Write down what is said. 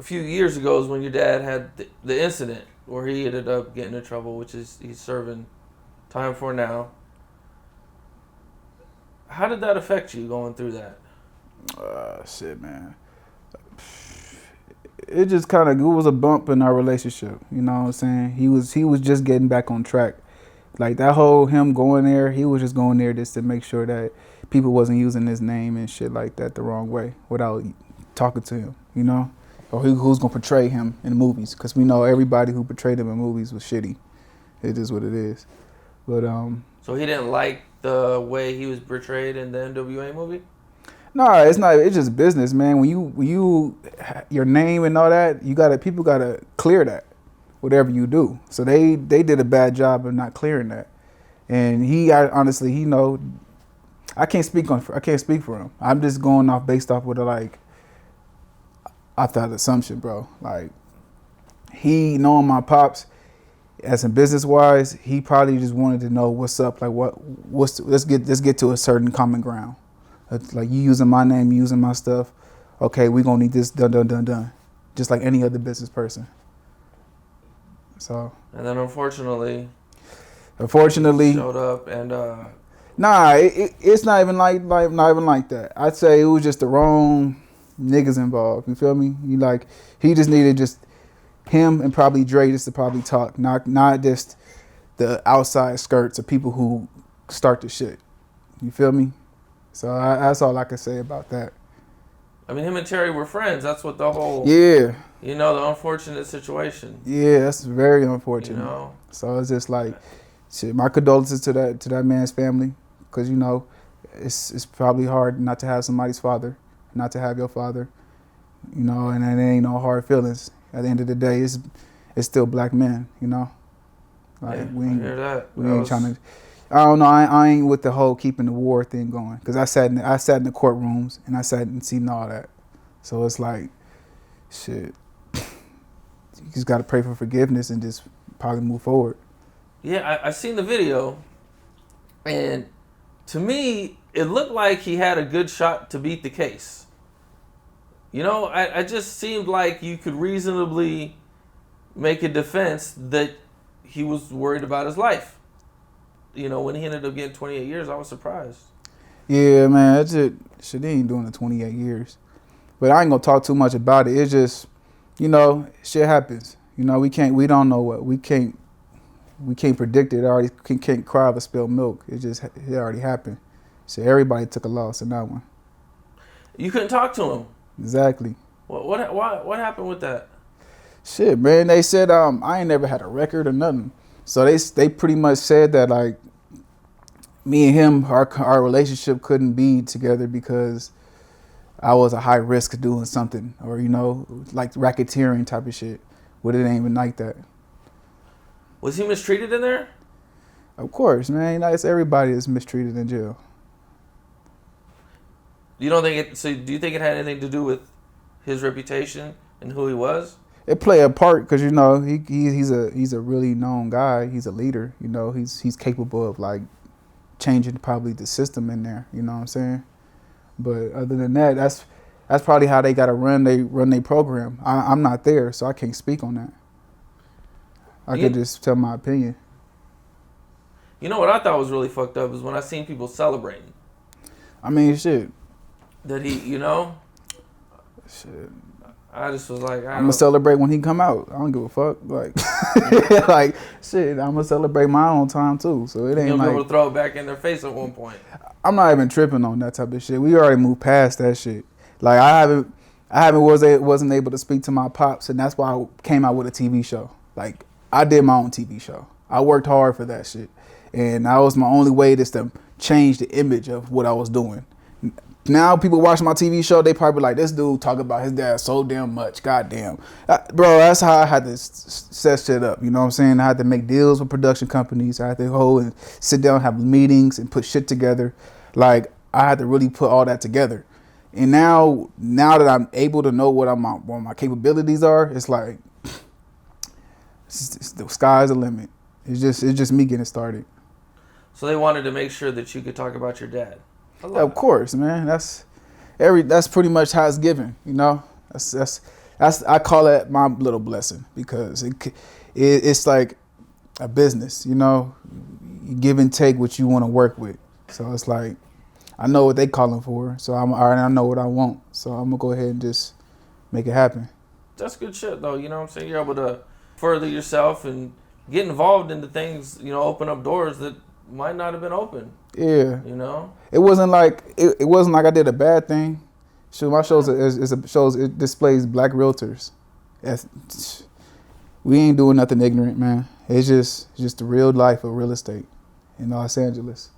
few years ago is when your dad had the incident where he ended up getting in trouble, which is he's serving time for now. How did that affect you going through that? Shit, man. It just kind of, it was a bump in our relationship. You know what I'm saying? He was just getting back on track. Like that whole him going there, he was just going there just to make sure that people wasn't using his name and shit like that the wrong way without talking to him, you know? Or who's gonna portray him in movies? Because we know everybody who portrayed him in movies was shitty. It is what it is. But So he didn't like the way he was portrayed in the NWA movie? nah, it's not. It's just business, man. When you your name and all that, people gotta clear that, whatever you do. So they did a bad job of not clearing that. And honestly, he know. I can't speak for him. I'm just going off based off what I thought assumption, bro. Like he knowing my pops, as in business wise, he probably just wanted to know what's up. Like let's get to a certain common ground. Like you using my name, you using my stuff. Okay, we gonna need this done. Just like any other business person. So. And then unfortunately, showed up and. Nah, it's not even like that. I'd say it was just the wrong niggas involved. You feel me? He just needed just him and probably Dre just to probably talk, not just the outside skirts of people who start the shit. You feel me? So that's all I can say about that. I mean, him and Terry were friends. That's what the whole the unfortunate situation. Yeah, that's very unfortunate. You know? So it's just like shit. My condolences to that man's family, because it's probably hard not to have somebody's father, not to have your father. And it ain't no hard feelings. At the end of the day, it's still black men. Like yeah, I hear that. We ain't trying to. I don't know. I ain't with the whole keeping the war thing going, because I sat in the courtrooms and I sat and seen all that. So it's like, shit. You just got to pray for forgiveness and just probably move forward. Yeah, I seen the video, and to me, it looked like he had a good shot to beat the case. I just seemed like you could reasonably make a defense that he was worried about his life. When he ended up getting 28 years, I was surprised. Yeah, man, that's it. Shit, he ain't doing the 28 years. But I ain't gonna talk too much about it. It's just, shit happens. We don't know what. We can't predict it. It already can't cry over spilled milk. It already happened. So everybody took a loss in that one. You couldn't talk to him. Exactly. What happened with that? Shit, man. They said I ain't never had a record or nothing. So they pretty much said that like me and him, our relationship couldn't be together because I was a high risk of doing something, or like racketeering type of shit. But it ain't even like that. Was he mistreated in there? Of course, man. It's everybody is mistreated in jail. You don't think it? So do you think it had anything to do with his reputation and who he was? It played a part because he's a really known guy. He's a leader. He's capable of like changing probably the system in there. You know what I'm saying? But other than that, that's probably how they gotta run their program. I'm not there, so I can't speak on that. I could just tell my opinion. What I thought was really fucked up is when I seen people celebrating. I mean, shit. That he, Shit. I just was like, I'm gonna celebrate when he come out. I don't give a fuck. Like, like shit. I'm gonna celebrate my own time too. So it ain't you'll like be able to throw it back in their face at one point. I'm not even tripping on that type of shit. We already moved past that shit. Like I wasn't able to speak to my pops, and that's why I came out with a TV show. Like I did my own TV show. I worked hard for that shit, and that was my only way just to change the image of what I was doing. Now people watching my TV show, they probably like, this dude talk about his dad so damn much. Goddamn. Bro, that's how I had to set shit up. You know what I'm saying? I had to make deals with production companies. I had to go and sit down, have meetings and put shit together. Like, I had to really put all that together. And now that I'm able to know what my capabilities are, it's like, the sky's the limit. It's just me getting started. So they wanted to make sure that you could talk about your dad. Yeah, of course, man. That's pretty much how it's given. That's I call it my little blessing because it's like a business, you know. You give and take what you want to work with. So it's like I know what they calling for, so I know what I want. So I'm gonna go ahead and just make it happen. That's good shit, though. You know what I'm saying? You're able to further yourself and get involved into things, you know, open up doors that might not have been open. Yeah. You know? It wasn't like I did a bad thing. My shows it displays black realtors. We ain't doing nothing ignorant, man. It's just the real life of real estate in Los Angeles.